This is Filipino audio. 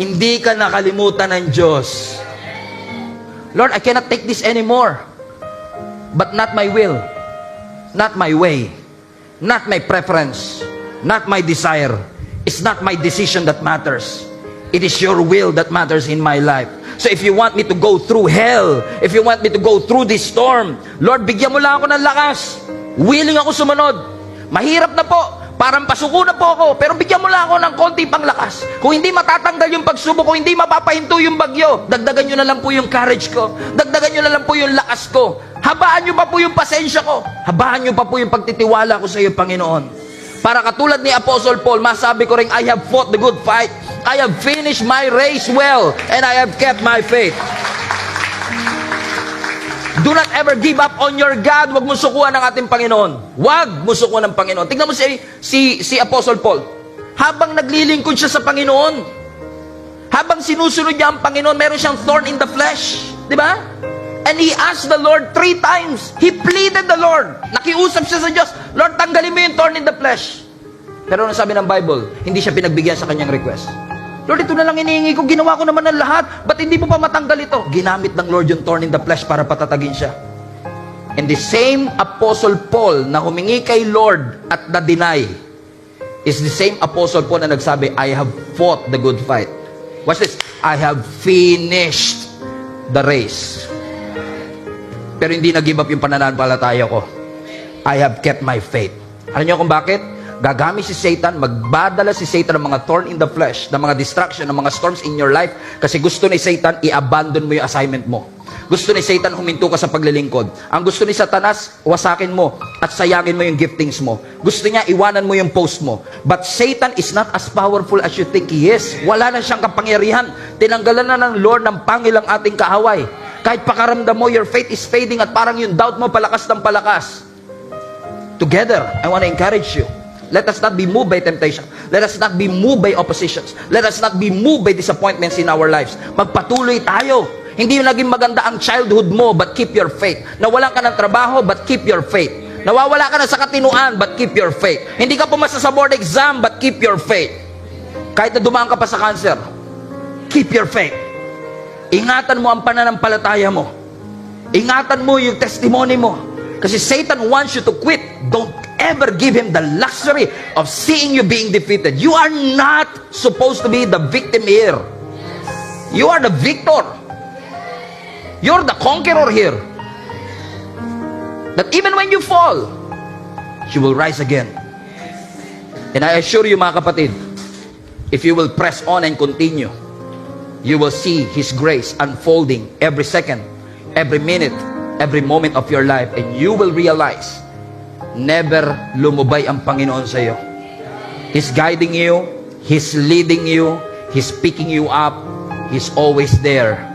Hindi ka nakalimutan ng Diyos. Lord, I cannot take this anymore. But not my will, not my way, not my preference, not my desire. It's not my decision that matters. It is your will that matters in my life. So if you want me to go through hell, if you want me to go through this storm, Lord, bigyan mo lang ako ng lakas. Willing ako sumunod. Mahirap na po. Parang pasuko na po ako, pero bigyan mo lang ako ng konti pang lakas. Kung hindi matatanggal yung pagsubok, kung hindi mapapahinto yung bagyo, dagdagan nyo na lang po yung courage ko. Dagdagan nyo na lang po yung lakas ko. Habaan nyo pa po yung pasensya ko. Habaan nyo pa po yung pagtitiwala ko sa iyo, Panginoon. Para katulad ni Apostle Paul, masabi ko rin, I have fought the good fight. I have finished my race well, and I have kept my faith. Do not ever give up on your God. Huwag mo sukuan ng ating Panginoon. Huwag mo sukuan ng Panginoon. Tingnan mo si Apostle Paul. Habang naglilingkod siya sa Panginoon, habang sinusunod niya ang Panginoon, meron siyang thorn in the flesh. Di ba? And he asked the Lord 3 times. He pleaded the Lord. Nakiusap siya sa Diyos, Lord, tanggalin mo yung thorn in the flesh. Pero ano sabi ng Bible? Hindi siya pinagbigyan sa kanyang request. Lord, ito na lang inihingi ko. Ginawa ko naman ng lahat. Ba't hindi mo pa matanggal ito? Ginamit ng Lord yung thorn in the flesh para patatagin siya. And the same Apostle Paul na humingi kay Lord at na-deny is the same Apostle Paul na nagsabi, I have fought the good fight. Watch this. I have finished the race. Pero hindi nag-give up yung pananampalataya ko. I have kept my faith. Alam niyo kung bakit? Gagamit si Satan, magbadala si Satan ng mga thorn in the flesh, ng mga distraction, ng mga storms in your life, kasi gusto ni Satan, i-abandon mo yung assignment mo. Gusto ni Satan, huminto ka sa paglilingkod. Ang gusto ni Satanas, wasakin mo at sayangin mo yung giftings mo. Gusto niya, iwanan mo yung post mo. But Satan is not as powerful as you think he is. Wala na siyang kapangyarihan. Tinanggalan na ng Lord ng pangil ang ating kaaway. Kahit pakaramdam mo, your faith is fading at parang yung doubt mo palakas ng palakas. Together, I want to encourage you. Let us not be moved by temptation. Let us not be moved by oppositions. Let us not be moved by disappointments in our lives. Magpatuloy tayo. Hindi yung naging maganda ang childhood mo, but keep your faith. Nawalan ka ng trabaho, but keep your faith. Nawawala ka na sa katinuan, but keep your faith. Hindi ka pumasa sa board exam, but keep your faith. Kahit na dumaan ka pa sa cancer, keep your faith. Ingatan mo ang pananampalataya mo. Ingatan mo yung testimony mo. Kasi Satan wants you to quit. Don't ever give him the luxury of seeing you being defeated. You are not supposed to be the victim here. You are the victor. You're the conqueror here. That even when you fall, you will rise again. And I assure you, mga kapatid, if you will press on and continue, you will see His grace unfolding every second, every minute, every moment of your life, and you will realize never lumubay ang Panginoon sa iyo. He's guiding you, He's leading you, He's picking you up, He's always there